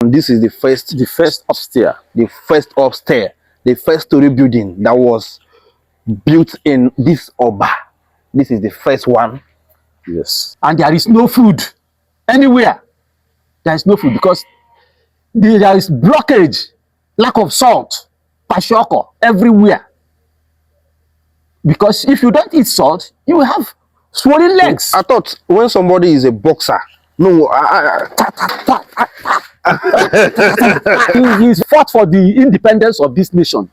This is the first upstairs, the first story building that was built in this Oba. This is the first one. Yes. And there is no food anywhere. There is no food because there is blockage, lack of salt, pashoko everywhere. Because if you don't eat salt, you will have swollen legs. I thought when somebody is a boxer, no, he fought for the independence of this nation.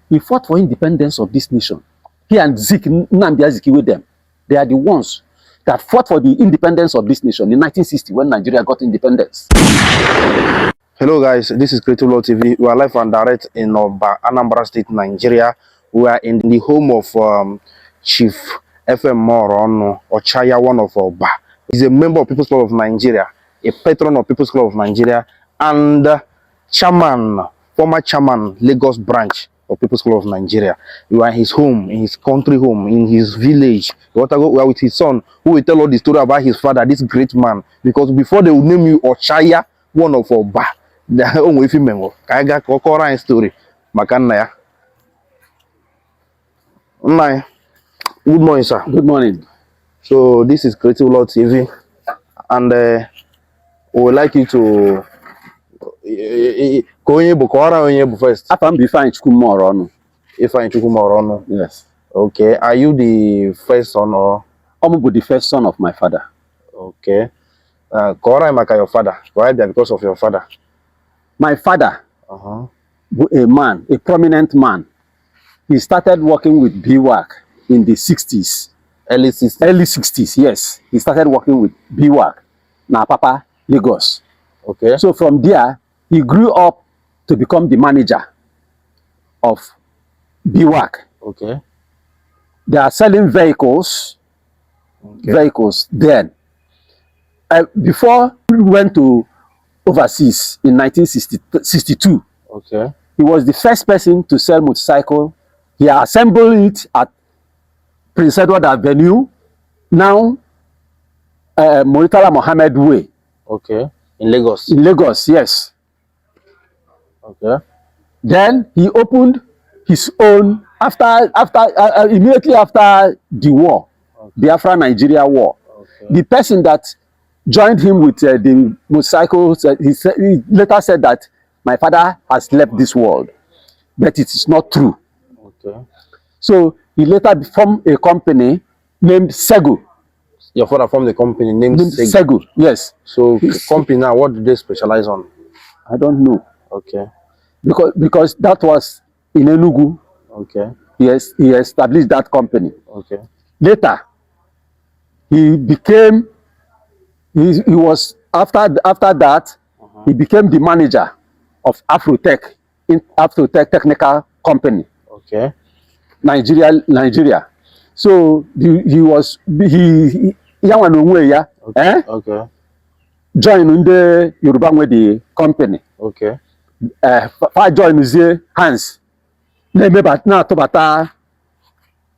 He fought for independence of this nation. He and Nnamdi Azikiwe with them. They are the ones that fought for the independence of this nation in 1960 when Nigeria got independence. Hello guys, this is Creative Law TV. We are live and direct in Oba Anambara State, Nigeria. We are in the home of Chief Moronu, Ochiagha, one of Oba. He's a member of People's Club of Nigeria, a patron of People's Club of Nigeria, and chairman, former chairman, Lagos branch of People's Club of Nigeria. You are in his home, in his country home, in his village. You want to go with his son, who will tell all the story about his father, this great man. Because before they will name you Ochiagha, one of Oba, their own way female. I got a story. Makana. Good morning, sir. Good morning. So this is Creative Law TV, and we would like you to go first. After Ifeanyi Moronu. Ifeanyi Moronu. Yes. Okay. Are you the first son or? I'm the first son of my father. Okay. Your father. Why? Because of your father. My father, a man, a prominent man. He started working with BWAC in the 60s. Early 60s. Early 60s, yes. He started working with BWAC, Papa, Lagos. Okay. So from there, he grew up to become the manager of BWAC. Okay. They are selling vehicles. Okay. Vehicles then. Before we went to overseas in 1962, okay, he was the first person to sell motorcycle. He assembled it at Prince Edward Avenue, now Murtala Mohammed Way. Okay, in Lagos. In Lagos, yes. Okay. Then he opened his own immediately after the war, okay, Biafra Nigeria war. Okay. The person that joined him with the motorcycles, he later said that my father has left this world, but it is not true. Okay. So he later formed a company named Segu. Your father formed a company named Segu, yes. So the company now, what do they specialize on? I don't know. Okay. Because that was in Enugu. Okay. Yes, he established that company. Okay. Later, he became, he was, after that, he became the manager of Afrotech Technical Company. Okay. Nigeria. So he okay. Joined the Yoruba with the company. Okay. Join Hans.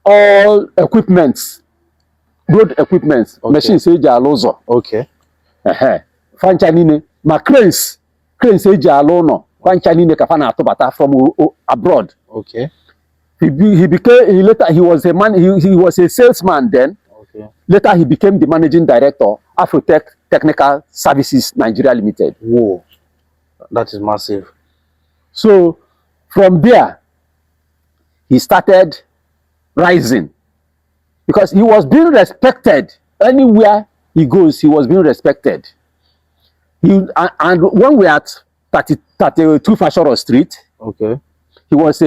All equipments, road equipments, okay, machines okay. Fanchanine, ma cranes alono. Fanchanine kafana atobata from abroad. Okay. He was a man, he was a salesman then. Okay. Later he became the managing director, Afrotech Technical Services Nigeria Limited. Whoa. That is massive. So from there, he started rising because he was being respected. Anywhere he goes, he was being respected. And when we are at 32 Fashoro Street, okay, he was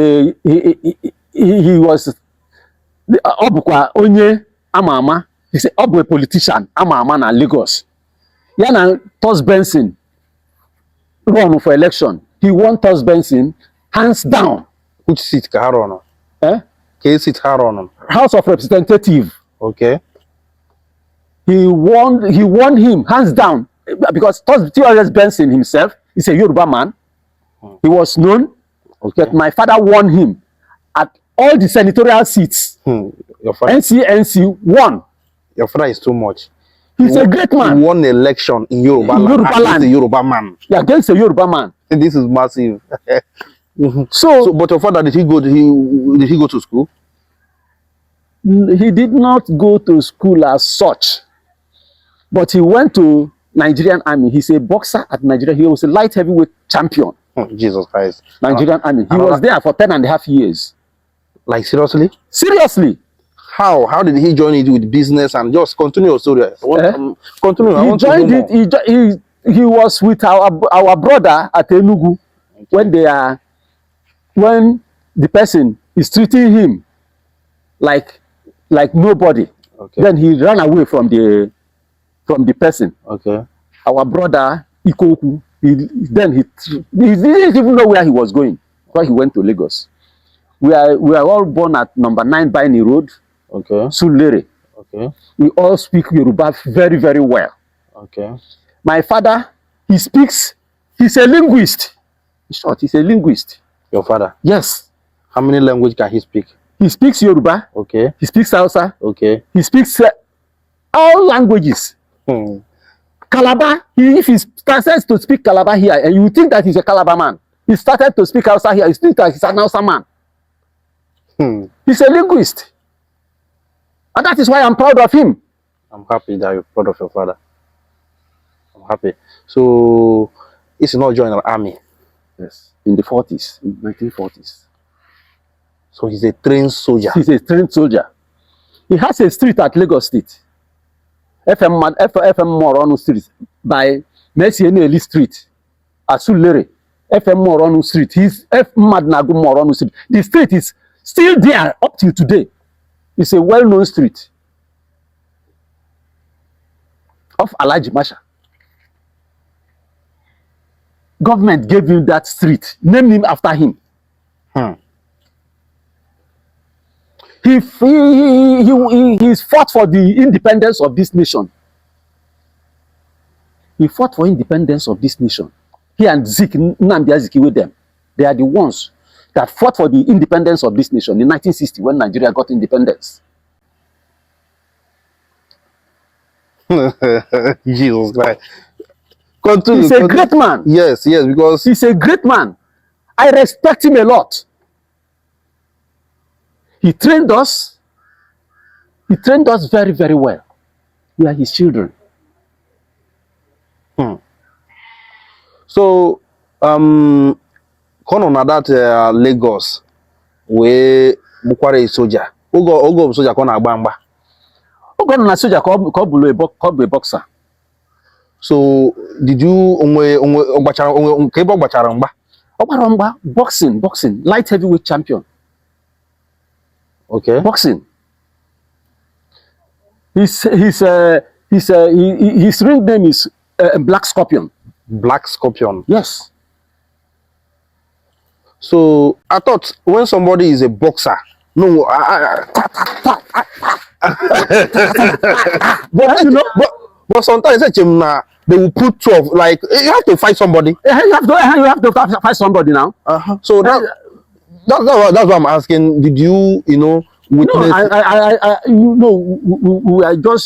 Obukwa onye ama. He's a politician ama na Lagos. Yana Tos Benson run for election. He won Tos Benson hands down. Which seat Kaharon? Seat Haron? House of Representative. Okay. He won him hands down because Tos Benson himself is a Yoruba man. He was known. Okay. That my father won him at all the senatorial seats. Your father, NC won. Your father is too much. He's a great man. He won the election in Yoruba land against a Yoruba man. Yeah, against a Yoruba man. This is massive. So, but your father, did he go to school? He did not go to school as such, but he went to Nigerian Army. He's a boxer at Nigeria. He was a light heavyweight champion. Oh, Jesus Christ. Nigerian Army. He was there for 10.5 years. Like, seriously? Seriously. How did he join it with business? And just continue your story. Continue. He joined it. He was with our brother at Enugu. Okay. When the person is treating him like nobody. Okay. Then he ran away from the person. Okay. Our brother Ikoku. He didn't even know where he was going. Why he went to Lagos. We are all born at number 9 Biney Road. Okay. Sulere. Okay. We all speak Yoruba very, very well. Okay. My father, he's a linguist. In short, he's a linguist. Your father? Yes. How many languages can he speak? He speaks Yoruba. Okay. He speaks Hausa. Okay. He speaks all languages. Calabar, if he starts to speak Calabar here, and you think that he's a Calabar man. He started to speak Hausa here, you think that he's an Hausa man. He's a linguist. And that is why I'm proud of him. I'm happy that you're proud of your father. I'm happy. So, he's not joining the army. Yes. In the 40s, in 1940s. So he's a trained soldier. He's a trained soldier. He has a street at Lagos State. FM Moronu Street by Mercy Eneli Street. Asulere. FM Moronu Street. He's F. Madunagu Moronu Street. The street is still there up till today. It's a well-known street of Alhaji Masha. Government gave him that street, named him after him. He's fought for the independence of this nation. He fought for independence of this nation. He and Nnamdi Azikiwe with them. They are the ones that fought for the independence of this nation in 1960 when Nigeria got independence. Jesus Christ. Continue. He's a great man. Yes, because he's a great man. I respect him a lot. He trained us. He trained us very, very well. We are his children. So, kono na that Lagos we bukwara soldier. Ogo soldier kono agba. Ogo na soldier ko bulu a boxer. So did you ogbachara boxing, light heavyweight champion. Okay. Boxing. His ring name is Black Scorpion. Black Scorpion. Yes. So I thought when somebody is a boxer, no, but you know, but sometimes they will put 12. Like you have to fight somebody. You have to fight somebody now. So that's what I'm asking. Did you witness? No,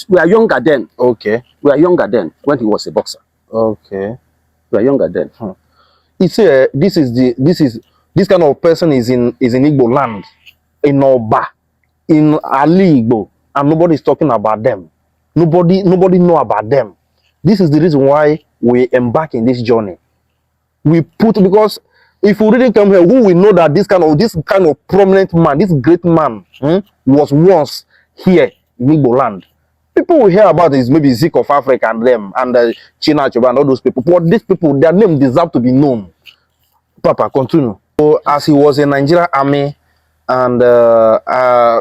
we are younger then. Okay. We are younger then when he was a boxer. Okay. We are younger then. It's this kind of person is in Igbo land, in Oba, in Ali Igbo, and nobody is talking about them. Nobody know about them. This is the reason why we embark in this journey. Because if we didn't come here, who will know that this kind of prominent man, this great man, was once here in Igbo land? People will hear about this, maybe Zik of Africa and them, and China Choba and all those people. But these people, their name deserve to be known. Papa, continue. So, as he was in Nigerian army, and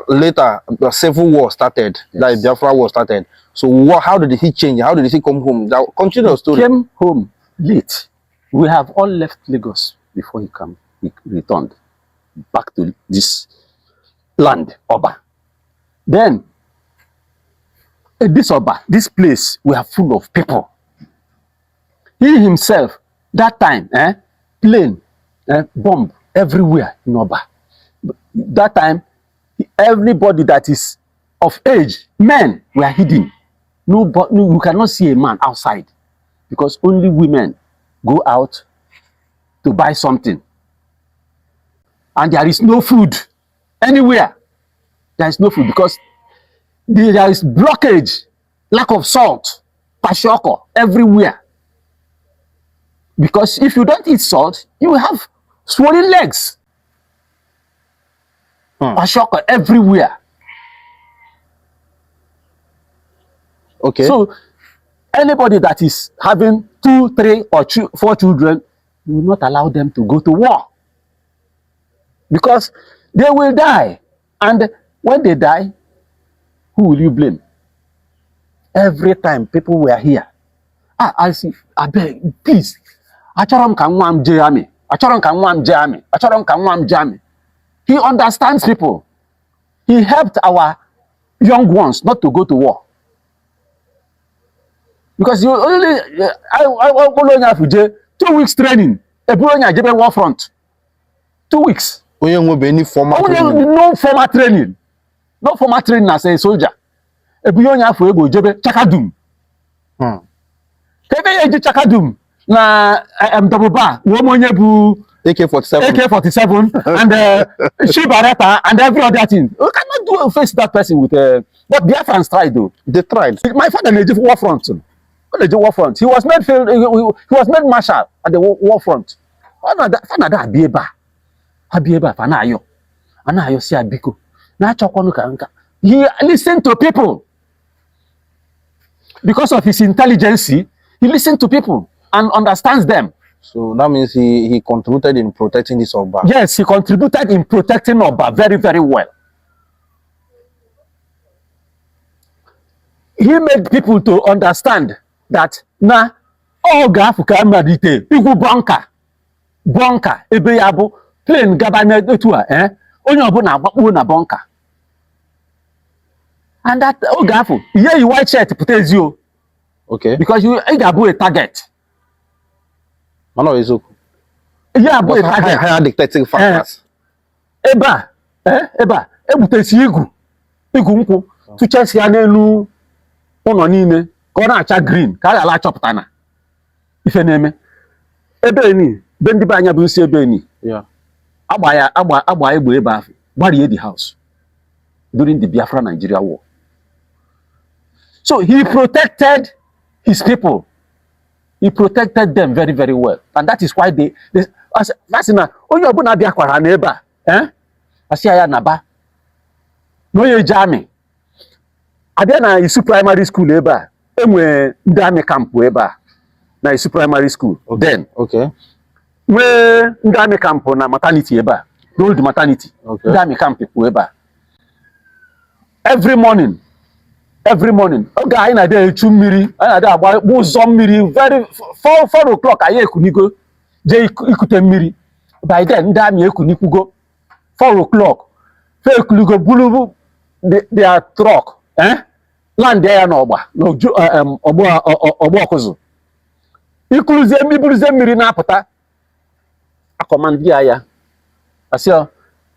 later the Civil War started, yes. The Biafra War started. So, how did he change? How did he come home? Continue the story. He came home late. We have all left Lagos before he returned back to this land, Oba. Then, this Oba, this place, we are full of people. He himself, that time, plane, bomb everywhere in Oba. That time, everybody that is of age, men, were hidden. No, but no, you cannot see a man outside because only women go out to buy something. And there is no food anywhere. There is no food because there is blockage, lack of salt, kwashiorkor everywhere. Because if you don't eat salt, you will have swollen legs. Kwashiorkor everywhere. Okay. So anybody that is having 2, 3, or 4 children, you will not allow them to go to war. Because they will die. And when they die, who will you blame? Every time people were here, I see, I beg, please, achorom ka nwa m jee army, achorom ka nwa m jee army, achorom ka nwa m jee army. He understands people. He helped our young ones not to go to war. Because you only, I 2 weeks training, a war front. 2 weeks. Any formal training? No formal training. No formal training as a soldier. Ebuyonya for ego jebe chakadum. Kebe eji chakadum na double bar womonye bu AK-47 and Shibareta and every other thing. You cannot face that person with but Biafrans tried though. They tried. My father in the war front. War front. He was made marshal at the war front. Fanada Abieba fanayo. Anayo si abiko. Na chokwanu ka nka. He listened to people. Because of his intelligence, he listened to people and understands them. So that means he contributed in protecting this Oba. Yes, he contributed in protecting Oba very, very well. He made people to understand that na Oga Africa Madite, Igu Bonka, ebe yabo, plane gabane etua, onye obuna agbakpu na bunker. And that Ogafu, yeah, you white shirt put you. Okay. Because you a target. Man of Izuku. Yeah, boy, target. Higher dictating factors. Eba, ebutesi igu nku, tuchesi ya n'elu ụlọ niile, ka ọ na-acha green, ka a ala chọpụtana. Ife na-eme. Ebe ni, be ndị be anya bụ nsi ebe ni. Yeah. Agba egbe ebe ahụ, gbarie the house during the Biafra Nigeria war. So he protected his people. He protected them very, very well. And that is why that's in a, onye obuna biakwara neba, Asiya naba. No ye jami. Abia na isu primary school eba. Emwe ndị army camp eba. Na isu primary school. Okay. Then. Okay. We ndị army camp na maternity eba. The old maternity. Okay. Ndị army camp eba. Every morning. Okay, I na dey echu mmiri, I na dey agba ụzọ mmiri very 4 o'clock aye ekunigo je ikute mmiri. By then ndị amị ekunikugo 4 o'clock. Fe ekunigo bulu their truck, land ya na ọgba, no ọgba ọkụzụ. Iburuzie mmiri na-apụta. Akọmandi ya. Asị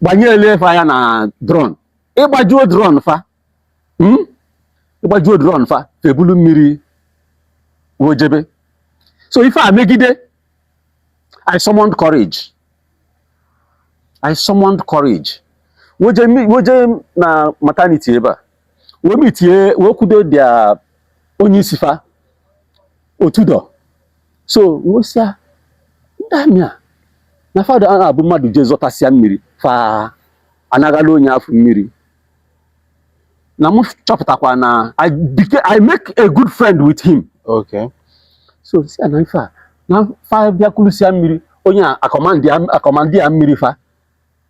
gbanye elefe anya na drone. Ịgbajuo drone fa. Ịgbajuo drone fa, febulu mmiri wojebe. So if I megide, I summoned courage. Woje na maternity eba. We mitie, we kudo dia onye sifa otudo. So wosia ndamia. Na father ana abu madu je zotasia mmiri fa anagalo onye afu mmiri. Na mu chọpụtakwa na I make a good friend with him. Okay. So si anaifa na fa bia kulusia mmiri onye akomandi ya mmiri fa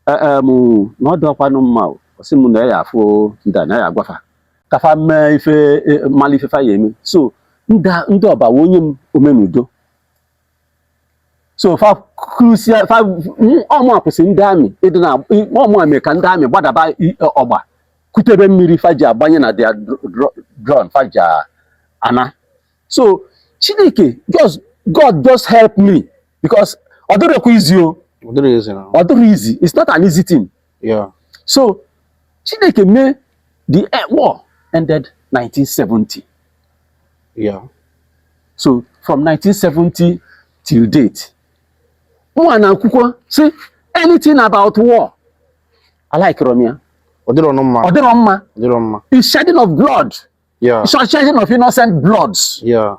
no do kwa no ma osi mu na ya afo nda na ya gwafa ka fa me ife malife fa yemi. So ndị ọba onye omenudo. So fa kulusia fa ọmụ akwụsị ndị amị ịdị na ọmụ ame ka ndị amị gbadaba ọgba kutebe mmiri faji abanye na their drone faji ana. So Chineke God just help me because odorokwa easy o. Odoro easy. It's not an easy thing. Yeah. So Chineke made the war ended 1970. Yeah. So from 1970 till date, say anything about war. I like Romeo. It's shedding of blood. Yeah. It's shedding of innocent bloods. Yeah.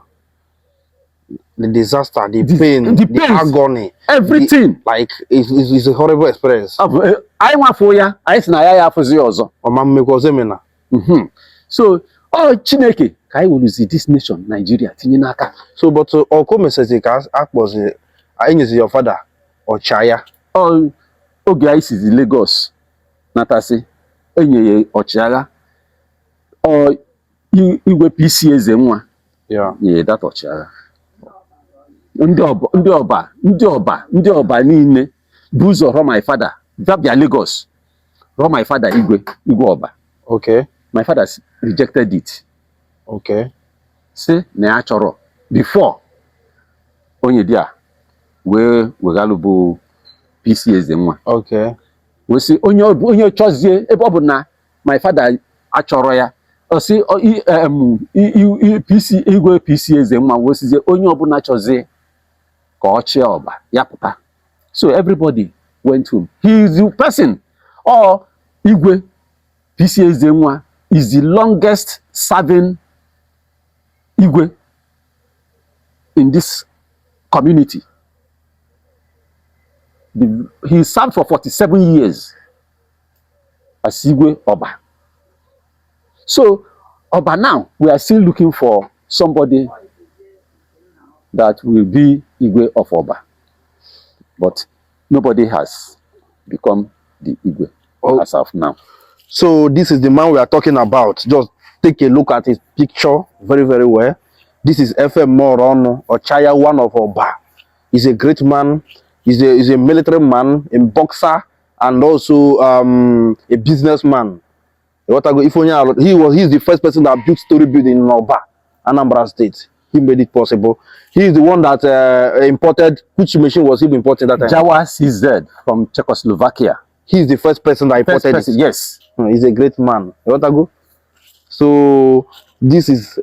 The disaster, the pain, the agony, everything. It's a horrible experience. I want for ya. I say na ya for you also. So, Chineke, kai will see this nation, Nigeria, Tininaka. So, but Okome says he can act was your father Ochiagha. Oge is Lagos. Natasi, enye Ochiagha. Igwe PC eze nwa. Yeah. Yeah, that Ochiagha. Ndị ọba niile bụ ụzọ rọ my father. Babia Lagos. Rọ my father Igwe Oba. Okay. My father rejected it. Okay. Say na achọrọ before onye dia we galubu PC eze nwa. Okay. We say onye chozie ebe ọ bụ na my father achọrọ ya. O si PC Igwe PC eze nwa we sizie onye ọbụla chozie ka Ochiagha Oba ya pụta. So everybody went home. He is the person or Igwe PC eze nwa is the longest serving Igwe in this community. He served for 47 years as Igwe Oba. So, Oba now, we are still looking for somebody that will be Igwe of Oba. But nobody has become the Igwe as of now. So, this is the man we are talking about. Just take a look at his picture very, very well. This is FM Moronu, Ochiagha, one of Oba. He's a great man. He's a military man, a boxer, and also a businessman. He's the first person that built story building in Oba, Anambara State. He made it possible. He is the one that imported, which machine was he importing that time? Jawa CZ from Czechoslovakia. He is the first person that imported it. Yes. He's a great man. So this is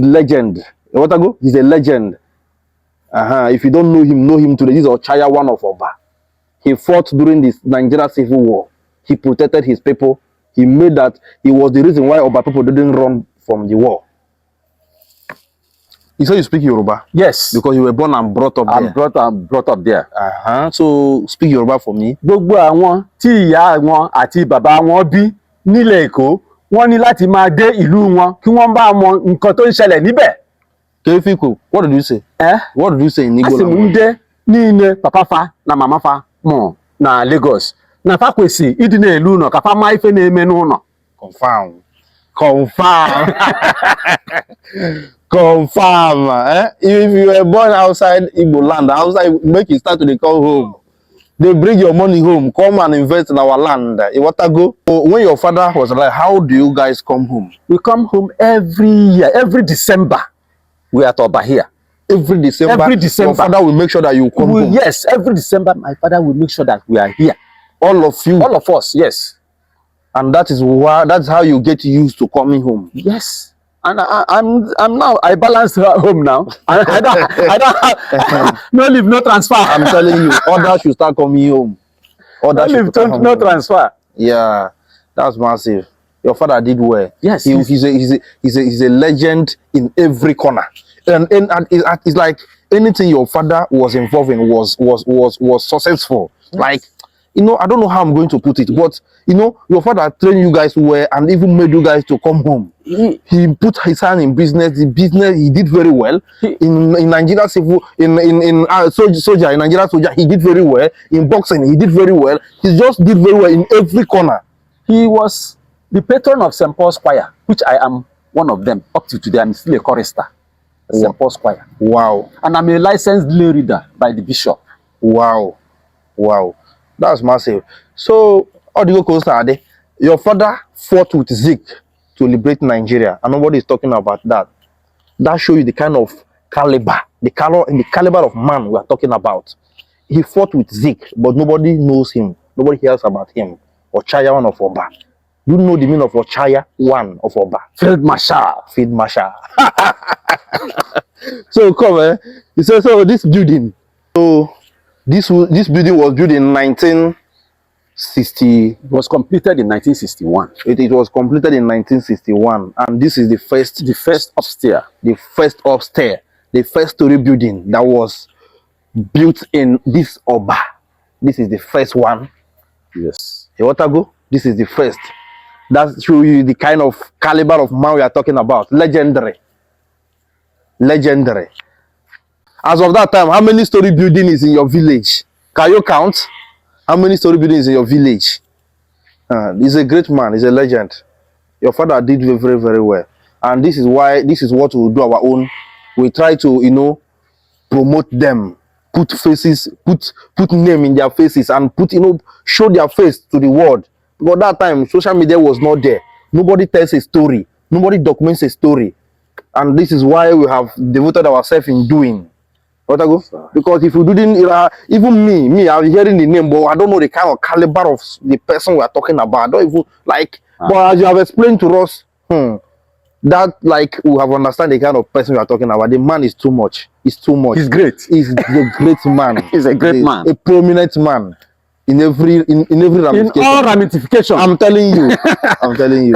legend. He's a legend. If you don't know him today. This is Ochiagha, one of Oba. He fought during this Nigeria Civil War. He protected his people. He made that. He was the reason why Oba people didn't run from the war. You say you speak Yoruba? Yes. Because you were born and brought up there. I'm brought up there. So speak Yoruba for me. Gbogbo àwọn tí ìyá wọn àti bàbá wọn bí nílẹ̀ Èkó, wọ́n ní láti máa dé ìlú wọn kí wọ́n bá mọ nǹkan tó ń ṣẹlẹ̀ níbẹ̀. Kefiko, what did you say? What did you say in Igbo language? Asimunde niile papa fa na mama fa mo na Lagos. Na fa kwesi idi na elu no ka fa ma ife na eme n'ụlọ. Confirm. Confirm. If you were born outside Igbo land, outside, make you start to call home. They bring your money home, come and invest in our land. So when your father was alive, how do you guys come home? We come home every year, every December. We are at Oba here. Every December, your father will make sure that you come home. Yes, every December, my father will make sure that we are here. All of you? All of us, yes. And that's how you get used to coming home. Yes. And I'm now, I balance home now. I don't no leave, no transfer. I'm telling you, others should start coming home. Others no leave, no transfer. Yeah, that's massive. Your father did well. Yes, he's a legend in every corner, and it's like anything your father was involved in was successful. Yes. Like, I don't know how I'm going to put it, but your father trained you guys well and even made you guys to come home. He put his hand in business. The business he did very well. In Nigeria civil, in soldier, in Nigeria soldier, he did very well. In boxing, he did very well. He just did very well in every corner. He was the patron of St. Paul's Choir, which I am one of them. Up to today, I'm still a chorister. St. Paul's Choir. Wow. And I'm a licensed lay reader by the bishop. Wow. Wow. That's massive. So, your father fought with Zeke to liberate Nigeria, and nobody is talking about that. That shows you the kind of caliber, the caliber of man we are talking about. He fought with Zeke, but nobody knows him. Nobody hears about him. Ochiagha, one of Oba. Do you know the meaning of Ochiagha one of Oba? Field Marshal. Field Marshal. So come, he said, so this building. So this building was built in 1960. It was completed in 1961. It was completed in 1961, and this is the first upstairs. The first upstairs, the first story building that was built in this Oba. This is the first one. Yes. Otago, this is the first. That shows you the kind of caliber of man we are talking about. Legendary. Legendary. As of that time, how many story building is in your village? Can you count? How many story buildings in your village? He's a great man. He's a legend. Your father did very, very well. And this is why, this is what we do our own. We try to, you know, promote them. Put faces, put name in their faces and put, you know, show their face to the world. Because that time, social media was not there. Nobody tells a story. Nobody documents a story. And this is why we have devoted ourselves in doing. Because if you didn't, even me, I'm hearing the name, but I don't know the kind of caliber of the person we are talking about. I don't even like. But as you have explained to us, that like we have understand the kind of person we are talking about. The man is too much. He's too much. He's great. He's a great man. He's a great man. A prominent man in every ramification. In all ramifications. I'm telling you. I'm telling you.